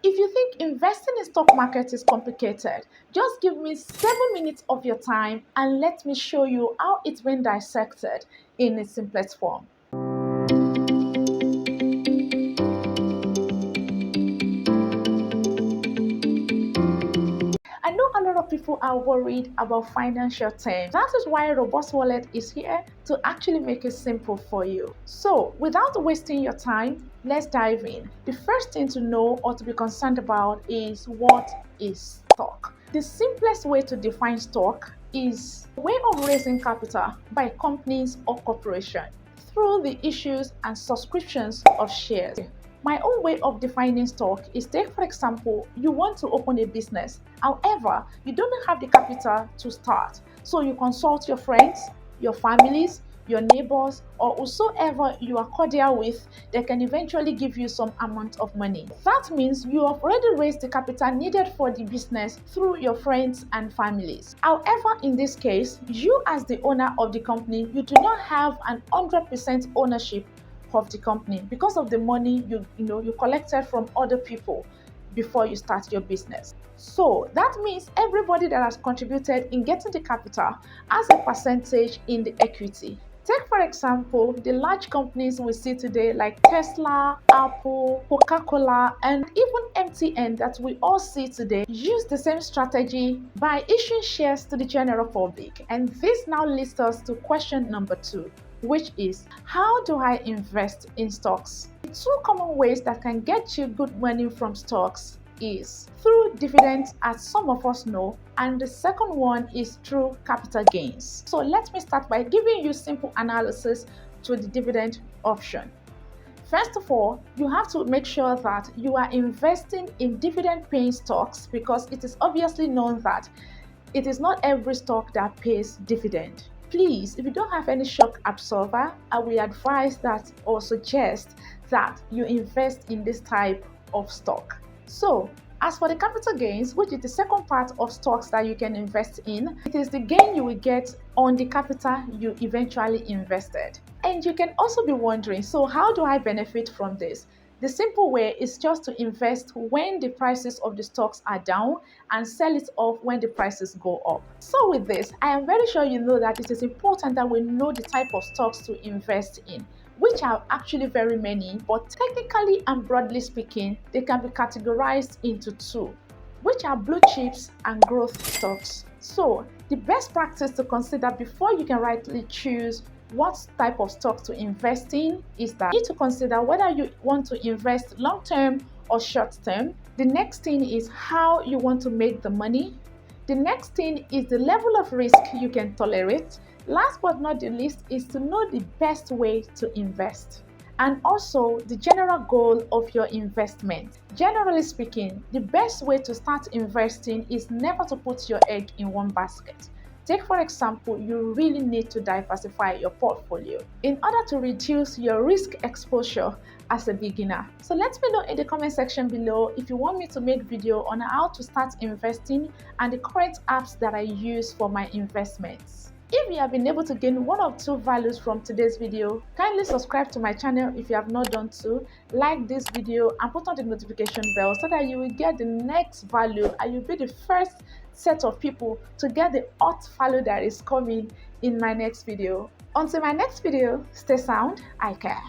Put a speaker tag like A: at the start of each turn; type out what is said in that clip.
A: If you think investing in stock market is complicated, just give me 7 minutes of your time and let me show you how it's been dissected in its simplest form. I know a lot of people are worried about financial terms. That is why Robust Wallet is here to actually make it simple for you. So, without wasting your time, let's dive in. The first thing to know or to be concerned about is what is stock. The simplest way to define stock is a way of raising capital by companies or corporations through the issues and subscriptions of shares. My own way of defining stock is, take for example, you want to open a business. However, you don't have the capital to start. So you consult your friends, your families, your neighbors, or whosoever you are cordial with. They can eventually give you some amount of money. That means you have already raised the capital needed for the business through your friends and families. However, in this case, you as the owner of the company, you do not have an 100% ownership of the company because of the money you collected from other people before you start your business. So that means everybody that has contributed in getting the capital has a percentage in the equity. Take for example the large companies we see today like Tesla, Apple, Coca-Cola, and even MTN that we all see today use the same strategy by issuing shares to the general public. And this now leads us to question number 2, which is, how do I invest in stocks? The 2 common ways that can get you good money from stocks is through dividends, as some of us know, and the second one is through capital gains. So let me start by giving you simple analysis to the dividend option. First of all, you have to make sure that you are investing in dividend paying stocks, because it is obviously known that it is not every stock that pays dividend. Please, if you don't have any shock absorber, I will advise that or suggest that you invest in this type of stock. So, as for the capital gains, which is the second part of stocks that you can invest in, it is the gain you will get on the capital you eventually invested. And you can also be wondering, so how do I benefit from this? The simple way is just to invest when the prices of the stocks are down and sell it off when the prices go up. So with this, I am very sure you know that it is important that we know the type of stocks to invest in, which are actually very many, but technically and broadly speaking, they can be categorized into 2, which are blue chips and growth stocks. So the best practice to consider before you can rightly choose what type of stock to invest in is that you need to consider whether you want to invest long term or short term. The next thing is how you want to make the money. The next thing is the level of risk you can tolerate. Last but not the least is to know the best way to invest, and also the general goal of your investment. Generally speaking, the best way to start investing is never to put your egg in one basket. Take for example, you really need to diversify your portfolio in order to reduce your risk exposure as a beginner. So let me know in the comment section below if you want me to make video on how to start investing and the current apps that I use for my investments. If you have been able to gain 1 or 2 values from today's video, kindly subscribe to my channel if you have not done so, like this video and put on the notification bell so that you will get the next value and you'll be the first set of people to get the hot value that is coming in my next video. Until my next video, stay sound, I care.